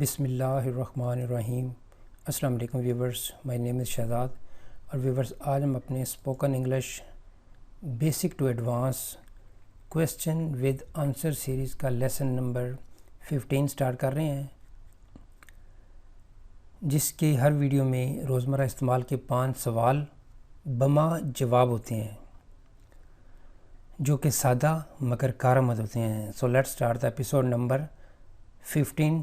بسم اللہ الرحمن الرحیم۔ السلام علیکم ویورز، مائی نیم از شہزاد۔ اور ویورز، آج ہم اپنے spoken English basic to advance question with answer series کا لیسن نمبر 15 سٹارٹ کر رہے ہیں، جس کے ہر ویڈیو میں روزمرہ استعمال کے 5 سوال بما جواب ہوتے ہیں جو کہ سادہ مگر کارآمد ہوتے ہیں۔ So let's start the episode number 15۔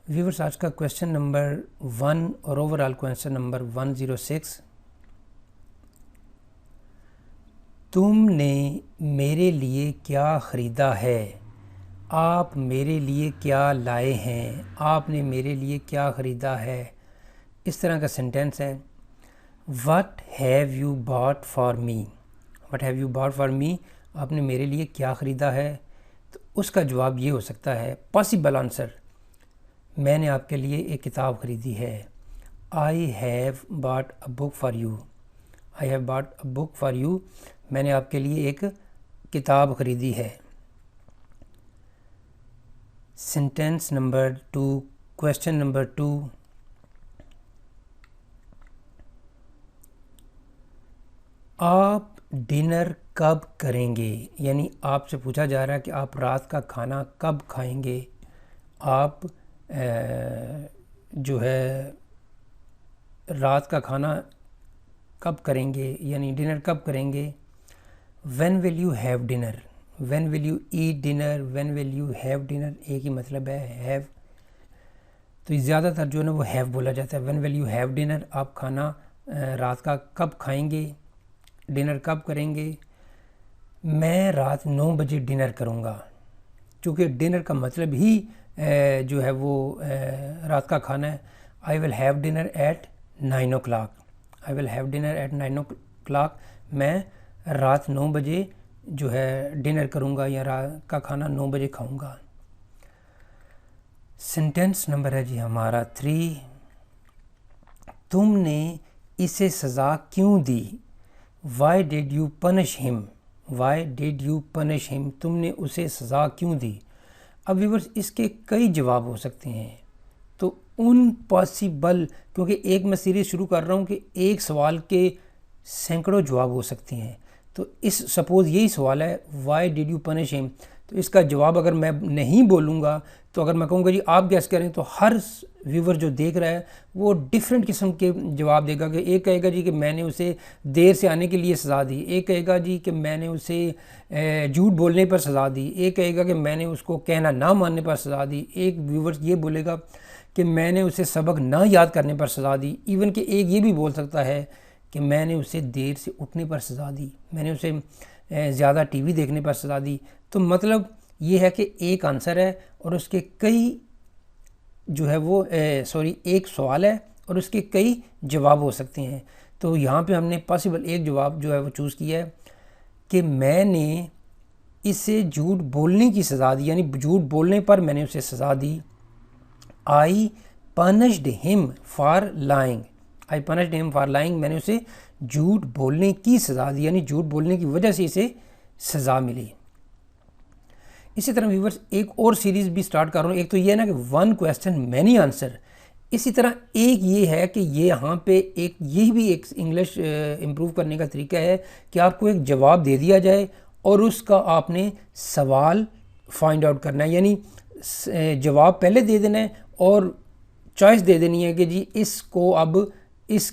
Viewers, آج کا کویسچن نمبر 1 اور اوورآل کویسچن نمبر 106۔ تم نے میرے لیے کیا خریدا ہے؟ آپ میرے لیے کیا لائے ہیں؟ آپ نے میرے لیے کیا خریدا ہے؟ اس طرح کا سینٹینس ہے۔ What have you bought for me؟ What have you bought for me؟ آپ نے میرے لیے کیا خریدا ہے؟ تو اس کا جواب یہ ہو سکتا ہے، پاسبل آنسر، میں نے آپ کے لیے ایک کتاب خریدی ہے۔ I have bought a book for you۔ I have bought a book for you۔ میں نے آپ کے لیے ایک کتاب خریدی ہے۔ Sentence number 2، question number 2۔ آپ ڈنر کب کریں گے؟ یعنی آپ سے پوچھا جا رہا ہے کہ آپ رات کا کھانا کب کھائیں گے؟ آپ جو ہے رات کا کھانا کب کریں گے، یعنی ڈنر کب کریں گے۔ When will you have dinner؟ When will you eat dinner؟ When will you have dinner؟ ایک ہی مطلب ہے have، تو زیادہ تر جو ہے نا وہ have بولا جاتا ہے۔ When will you have dinner؟ آپ کھانا رات کا کب کھائیں گے، ڈنر کب کریں گے۔ میں رات 9 بجے ڈنر کروں گا، چونکہ ڈنر کا مطلب ہی جو ہے وہ رات کا کھانا ہے۔ I will have dinner at 9 o'clock۔ I will have dinner at 9 o'clock۔ میں رات 9 بجے جو ہے ڈنر کروں گا یا رات کا کھانا 9 بجے کھاؤں گا۔ سینٹینس نمبر ہے جی ہمارا 3۔ تم نے اسے سزا کیوں دی؟ Why did you punish him؟ Why did you punish him؟ تم نے اسے سزا کیوں دی؟ اب ویورز، اس کے کئی جواب ہو سکتے ہیں، تو ان پاسبل، کیونکہ ایک میں سیریز شروع کر رہا ہوں کہ ایک سوال کے سینکڑوں جواب ہو سکتے ہیں، تو اس سپوز یہی سوال ہے وائی ڈیڈ یو پنش ہم، تو اس کا جواب اگر میں نہیں بولوں گا، تو اگر میں کہوں گا جی آپ گیس کریں، تو ہر ویور جو دیکھ رہا ہے وہ ڈیفرنٹ قسم کے جواب دے گا۔ کہ ایک کہے گا جی کہ میں نے اسے دیر سے آنے کے لیے سزا دی، ایک کہے گا جی کہ میں نے اسے جھوٹ بولنے پر سزا دی، ایک کہے گا کہ میں نے اس کو کہنا نہ ماننے پر سزا دی، ایک ویور یہ بولے گا کہ میں نے اسے سبق نہ یاد کرنے پر سزا دی، ایون کہ ایک یہ بھی بول سکتا ہے کہ میں نے اسے دیر سے اٹھنے پر سزا دی، میں نے اسے زیادہ ٹی وی دیکھنے پر سزا دی۔ تو مطلب یہ ہے کہ ایک آنسر ہے اور اس کے کئی جو ہے وہ ایک سوال ہے اور اس کے کئی جواب ہو سکتے ہیں۔ تو یہاں پہ ہم نے پاسبل ایک جواب جو ہے وہ چوز کیا ہے کہ میں نے اسے جھوٹ بولنے کی سزا دی، یعنی جھوٹ بولنے پر میں نے اسے سزا دی۔ I punished him for lying۔ I punished him for lying۔ میں نے اسے جھوٹ بولنے کی سزا دی، یعنی جھوٹ بولنے کی وجہ سے اسے سزا ملی۔ اسی طرح ویورز، ایک اور سیریز بھی سٹارٹ کر رہا ہوں۔ ایک تو یہ ہے نا کہ 1 question many answer۔ اسی طرح ایک یہ ہے کہ یہ یہاں پہ یہ بھی ایک انگلش امپروو کرنے کا طریقہ ہے کہ آپ کو ایک جواب دے دیا جائے اور اس کا آپ نے سوال فائنڈ آؤٹ کرنا ہے، یعنی جواب پہلے دے دینا ہے اور چوائس دے دینی ہے کہ جی اس کو اب اس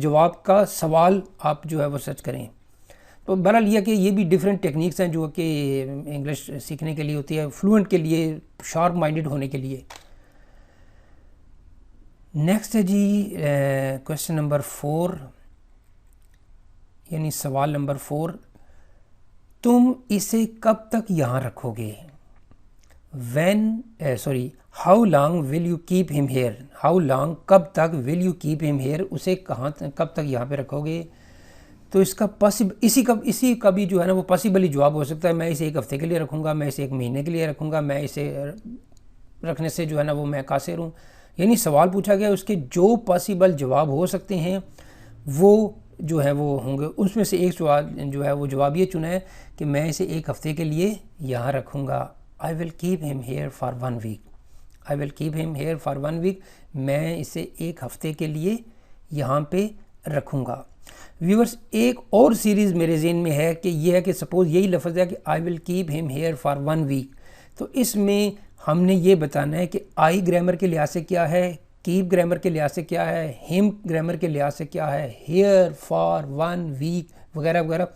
جواب کا سوال آپ جو ہے وہ سرچ کریں۔ تو بہرحال یہ کہ یہ بھی ڈیفرنٹ ٹیکنیکس ہیں جو کہ انگلش سیکھنے کے لیے ہوتی ہے، فلوئنٹ کے لیے، شارپ مائنڈڈ ہونے کے لیے۔ نیکسٹ ہے جی کویسچن نمبر 4، یعنی سوال نمبر 4۔ تم اسے کب تک یہاں رکھو گے؟ How long will you keep him here؟ How long، کب تک، will you keep him here، اسے کب تک یہاں پہ رکھو گے؟ تو اس کا اسی کا بھی جو ہے نا وہ پاسبلی جواب ہو سکتا ہے، میں اسے 1 ہفتے کے لیے رکھوں گا، میں اسے 1 مہینے کے لیے رکھوں گا، میں اسے رکھنے سے جو ہے نا وہ میں قاصر ہوں۔ یعنی سوال پوچھا گیا، اس کے جو پاسبل جواب ہو سکتے ہیں وہ جو ہے وہ ہوں گے۔ اس میں سے ایک سوال جو ہے وہ جواب یہ چنا ہے کہ میں اسے 1 ہفتے کے لیے یہاں رکھوں گا۔ I will keep him here for 1 week. I will keep him here for 1 week. میں اسے 1 ہفتے کے لیے یہاں پہ رکھوں گا. ویورز ایک اور سیریز میرے ذہن میں ہے کہ یہ ہے کہ سپوز یہی لفظ ہے کہ I will keep him here for 1 week. تو اس میں ہم نے یہ بتانا ہے کہ آئی گرامر کے لحاظ سے کیا ہے, کیپ گرامر کے لحاظ سے کیا ہے, ہم گرامر کے لحاظ سے کیا ہے, ہیئر فار 1 ویک وغیرہ وغیرہ,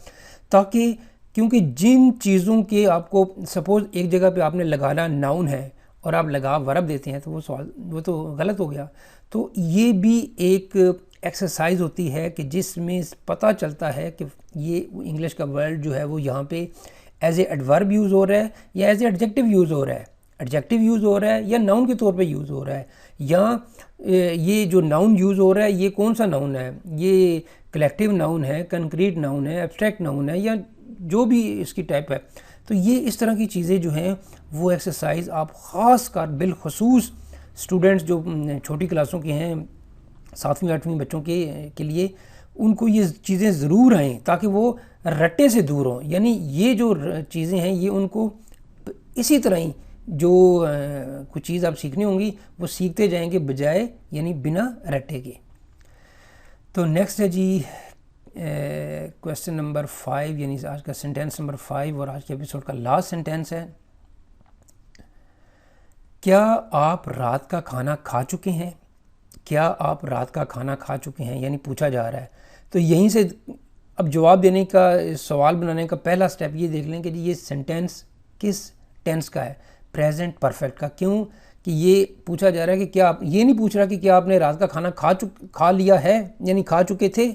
تاکہ کیونکہ جن چیزوں کے آپ کو سپوز ایک جگہ پہ آپ نے لگانا ناؤن ہے اور آپ لگا ورب دیتے ہیں تو وہ تو غلط ہو گیا. تو یہ بھی ایک ایکسرسائز ہوتی ہے کہ جس میں پتہ چلتا ہے کہ یہ انگلش کا ورڈ جو ہے وہ یہاں پہ ایز اے ایڈورب یوز ہو رہا ہے یا ایز اے ایڈجیکٹیو یوز ہو رہا ہے, ایڈجیکٹیو یوز ہو رہا ہے یا ناؤن کے طور پہ یوز ہو رہا ہے, یا یہ جو ناؤن یوز ہو رہا ہے یہ کون سا ناؤن ہے, یہ کلیکٹیو ناؤن ہے, کنکریٹ ناؤن ہے, ایبسٹریکٹ ناؤن ہے, یا جو بھی اس کی ٹائپ ہے. تو یہ اس طرح کی چیزیں جو ہیں وہ ایکسرسائز آپ خاص کر بالخصوص اسٹوڈنٹس جو چھوٹی کلاسوں کے ہیں 7ویں 8ویں بچوں کے لیے ان کو یہ چیزیں ضرور آئیں تاکہ وہ رٹے سے دور ہوں. یعنی یہ جو چیزیں ہیں یہ ان کو اسی طرح ہی جو کچھ چیز آپ سیکھنی ہوں گی وہ سیکھتے جائیں گے بجائے یعنی بنا رٹے کے. تو نیکسٹ ہے جی کویسچن نمبر 5 یعنی آج کا سینٹینس نمبر 5 اور آج کے ایپیسوڈ کا لاسٹ سینٹینس ہے. کیا آپ رات کا کھانا کھا چکے ہیں؟ کیا آپ رات کا کھانا کھا چکے ہیں یعنی پوچھا جا رہا ہے. تو یہیں سے اب جواب دینے کا سوال بنانے کا پہلا سٹیپ یہ دیکھ لیں کہ جی یہ سینٹینس کس ٹینس کا ہے, پریزنٹ پرفیکٹ کا. کیوں کہ یہ پوچھا جا رہا ہے کہ کیا آپ, یہ نہیں پوچھ رہا کہ کیا آپ نے رات کا کھانا کھا لیا ہے یعنی کھا چکے تھے,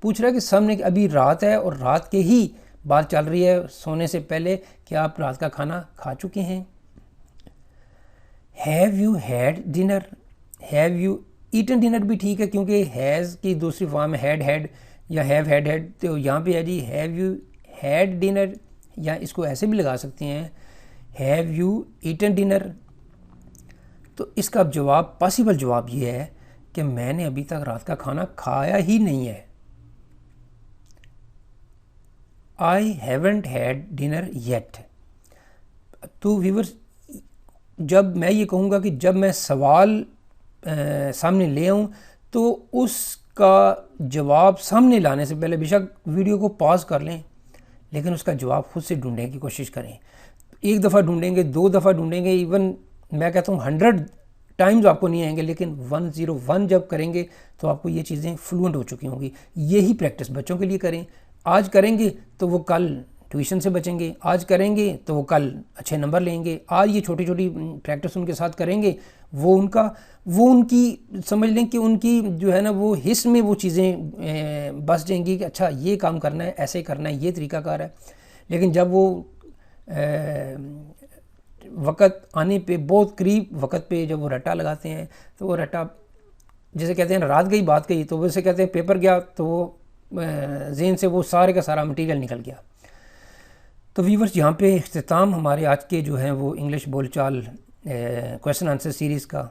پوچھ رہا ہے کہ سامنے ابھی رات ہے اور رات کے ہی بات چل رہی ہے سونے سے پہلے, کیا آپ رات کا کھانا کھا چکے ہیں. Have you had dinner, have you eaten dinner بھی ٹھیک ہے کیونکہ ہیز کی دوسری فارم ہے ہیڈ یا ہیو ہیڈ. تو یہاں پہ ہے جی ہیو یو ہیڈ ڈنر, یا اس کو ایسے بھی لگا سکتے ہیں ہیو یو ایٹن ڈنر. تو اس کا جواب پاسبل جواب یہ ہے کہ میں نے ابھی تک رات کا کھانا کھایا ہی نہیں ہے. I haven't had dinner yet. تو ویورز جب میں یہ کہوں گا کہ جب میں سوال سامنے لے آؤں تو اس کا جواب سامنے لانے سے پہلے بے شک ویڈیو کو پاز کر لیں لیکن اس کا جواب خود سے ڈھونڈنے کی کوشش کریں. 1 دفعہ ڈھونڈیں گے, 2 دفعہ ڈھونڈیں گے, ایون میں کہتا ہوں 100 ٹائمز آپ کو نہیں آئیں گے, لیکن 101 جب کریں گے تو آپ کو یہ چیزیں فلوئنٹ ہو چکی ہوں گی. یہی پریکٹس بچوں کے لیے کریں. آج کریں گے تو وہ کل ٹیوشن سے بچیں گے, آج کریں گے تو وہ کل اچھے نمبر لیں گے. آج یہ چھوٹی چھوٹی پریکٹس ان کے ساتھ کریں گے, وہ ان کی سمجھ لیں کہ ان کی جو ہے نا وہ حص میں وہ چیزیں بس جائیں گی کہ اچھا یہ کام کرنا ہے, ایسے کرنا ہے, یہ طریقہ کار ہے. لیکن جب وہ وقت آنے پہ بہت قریب وقت پہ جب وہ رٹا لگاتے ہیں تو وہ رٹا جیسے کہتے ہیں رات گئی بات گئی, تو ویسے کہتے ہیں پیپر گیا تو وہ ذہن سے وہ سارے کا سارا مٹیریل نکل گیا. تو ویورز یہاں پہ اختتام ہمارے آج کے جو ہیں وہ انگلش بول چال کویسچن آنسر سیریز کا